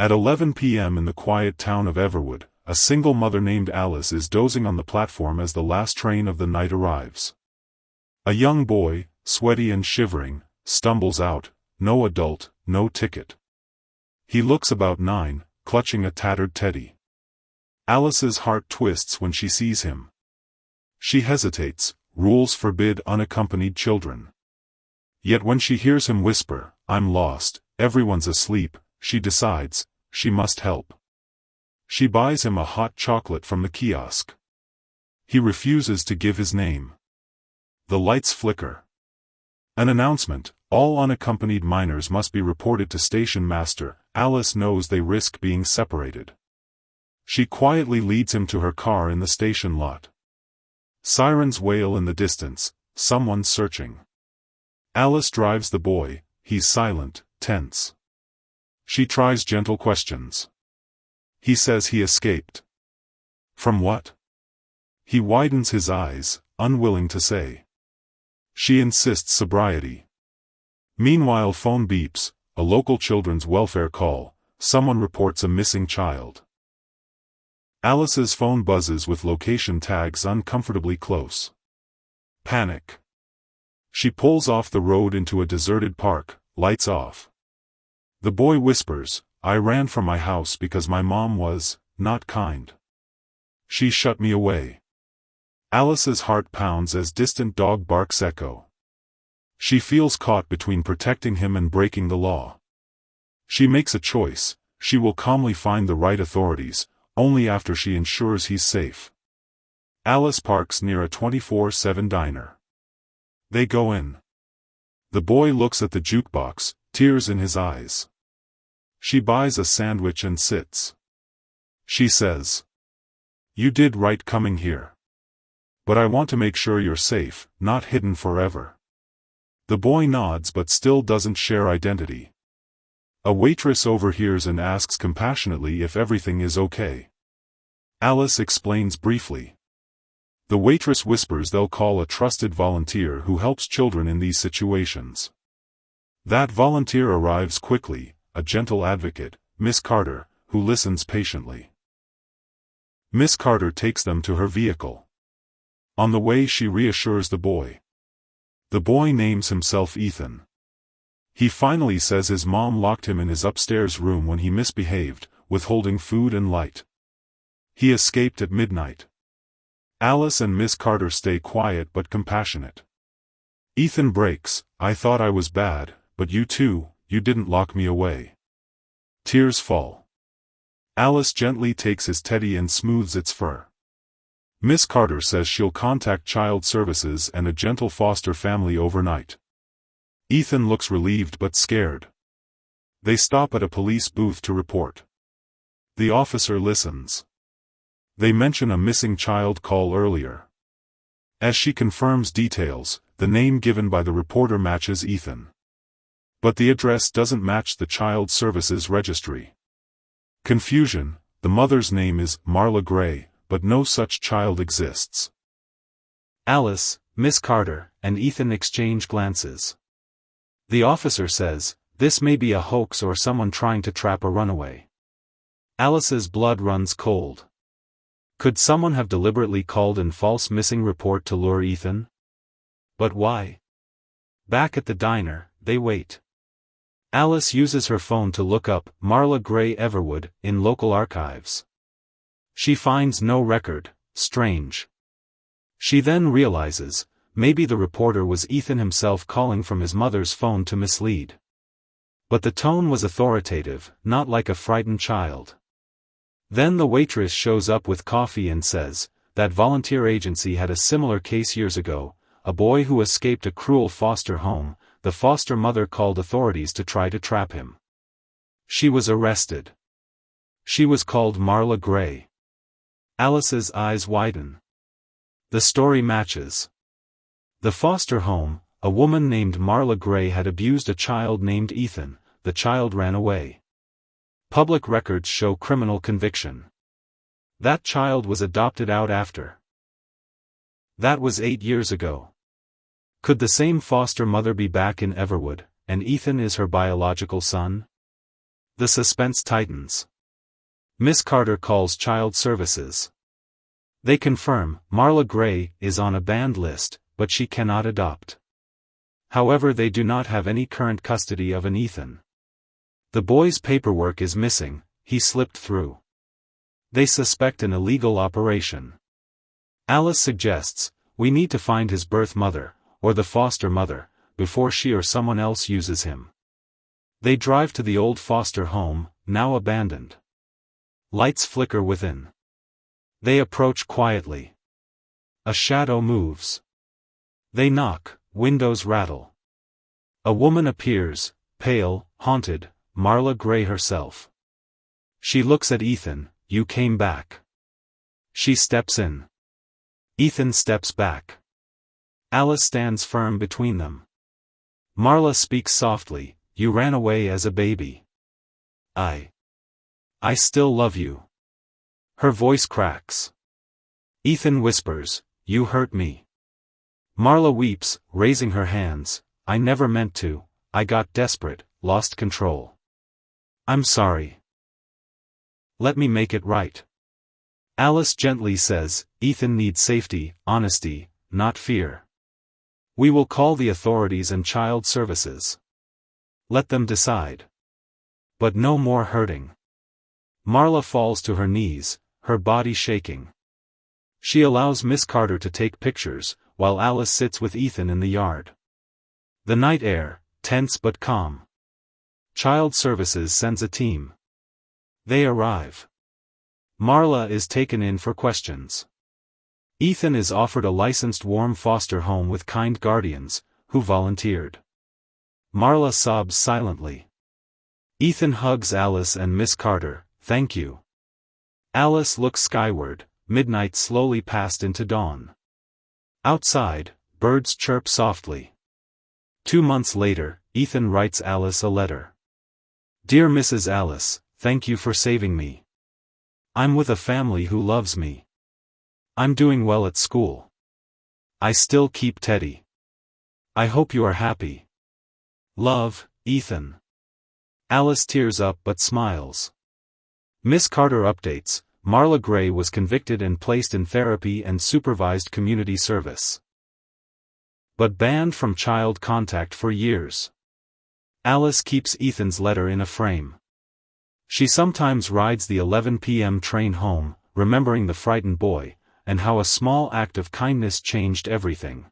At 11 p.m. in the quiet town of Everwood, a single mother named Alice is dozing on the platform as the last train of the night arrives. A young boy, sweaty and shivering, stumbles out, no adult, no ticket. He looks about 9, clutching a tattered teddy. Alice's heart twists when she sees him. She hesitates, rules forbid unaccompanied children. Yet when she hears him whisper, "I'm lost, everyone's asleep," she decides, she must help. She buys him a hot chocolate from the kiosk. He refuses to give his name. The lights flicker. An announcement: all unaccompanied minors must be reported to station master. Alice knows they risk being separated. She quietly leads him to her car in the station lot. Sirens wail in the distance, someone searching. Alice drives the boy, he's silent, tense. She tries gentle questions. He says he escaped. From what? He widens his eyes, unwilling to say. She insists sobriety. Meanwhile, phone beeps, a local children's welfare call, someone reports a missing child. Alice's phone buzzes with location tags uncomfortably close. Panic. She pulls off the road into a deserted park, lights off. The boy whispers, "I ran from my house because my mom was not kind. She shut me away." Alice's heart pounds as distant dog barks echo. She feels caught between protecting him and breaking the law. She makes a choice: she will calmly find the right authorities, only after she ensures he's safe. Alice parks near a 24/7 diner. They go in. The boy looks at the jukebox, tears in his eyes. She buys a sandwich and sits. She says, "You did right coming here. But I want to make sure you're safe, not hidden forever." The boy nods but still doesn't share identity. A waitress overhears and asks compassionately if everything is okay. Alice explains briefly. The waitress whispers they'll call a trusted volunteer who helps children in these situations. That volunteer arrives quickly, a gentle advocate, Miss Carter, who listens patiently. Miss Carter takes them to her vehicle. On the way, she reassures the boy. The boy names himself Ethan. He finally says his mom locked him in his upstairs room when he misbehaved, withholding food and light. He escaped at midnight. Alice and Miss Carter stay quiet but compassionate. Ethan breaks, "I thought I was bad, but you didn't lock me away." Tears fall. Alice gently takes his teddy and smooths its fur. Miss Carter says she'll contact child services and a gentle foster family overnight. Ethan looks relieved but scared. They stop at a police booth to report. The officer listens. They mention a missing child call earlier. As she confirms details, the name given by the reporter matches Ethan. But the address doesn't match the child services registry. Confusion: the mother's name is Marla Gray, but no such child exists. Alice, Miss Carter, and Ethan exchange glances. The officer says, "This may be a hoax or someone trying to trap a runaway." Alice's blood runs cold. Could someone have deliberately called in false missing report to lure Ethan? But why? Back at the diner, they wait. Alice uses her phone to look up Marla Gray Everwood in local archives. She finds no record. Strange. She then realizes, maybe the reporter was Ethan himself calling from his mother's phone to mislead. But the tone was authoritative, not like a frightened child. Then the waitress shows up with coffee and says, that volunteer agency had a similar case years ago, a boy who escaped a cruel foster home. The foster mother called authorities to try to trap him. She was arrested. She was called Marla Gray. Alice's eyes widen. The story matches. The foster home, a woman named Marla Gray had abused a child named Ethan. The child ran away. Public records show criminal conviction. That child was adopted out after. That was 8 years ago. Could the same foster mother be back in Everwood, and Ethan is her biological son? The suspense tightens. Miss Carter calls Child Services. They confirm Marla Gray is on a banned list, but she cannot adopt. However, they do not have any current custody of an Ethan. The boy's paperwork is missing, he slipped through. They suspect an illegal operation. Alice suggests, we need to find his birth mother, or the foster mother, before she or someone else uses him. They drive to the old foster home, now abandoned. Lights flicker within. They approach quietly. A shadow moves. They knock, windows rattle. A woman appears, pale, haunted, Marla Gray herself. She looks at Ethan, you came back. She steps in. Ethan steps back. Alice stands firm between them. Marla speaks softly, you ran away as a baby. I still love you. Her voice cracks. Ethan whispers, you hurt me. Marla weeps, raising her hands, I never meant to, I got desperate, lost control. I'm sorry. Let me make it right. Alice gently says, Ethan needs safety, honesty, not fear. We will call the authorities and Child Services. Let them decide. But no more hurting. Marla falls to her knees, her body shaking. She allows Miss Carter to take pictures, while Alice sits with Ethan in the yard. The night air, tense but calm. Child Services sends a team. They arrive. Marla is taken in for questions. Ethan is offered a licensed warm foster home with kind guardians, who volunteered. Marla sobs silently. Ethan hugs Alice and Miss Carter, thank you. Alice looks skyward, midnight slowly passed into dawn. Outside, birds chirp softly. 2 months later, Ethan writes Alice a letter. Dear Mrs. Alice, thank you for saving me. I'm with a family who loves me. I'm doing well at school. I still keep Teddy. I hope you are happy. Love, Ethan. Alice tears up but smiles. Miss Carter updates, Marla Gray was convicted and placed in therapy and supervised community service. But banned from child contact for years. Alice keeps Ethan's letter in a frame. She sometimes rides the 11 p.m. train home, remembering the frightened boy, and how a small act of kindness changed everything.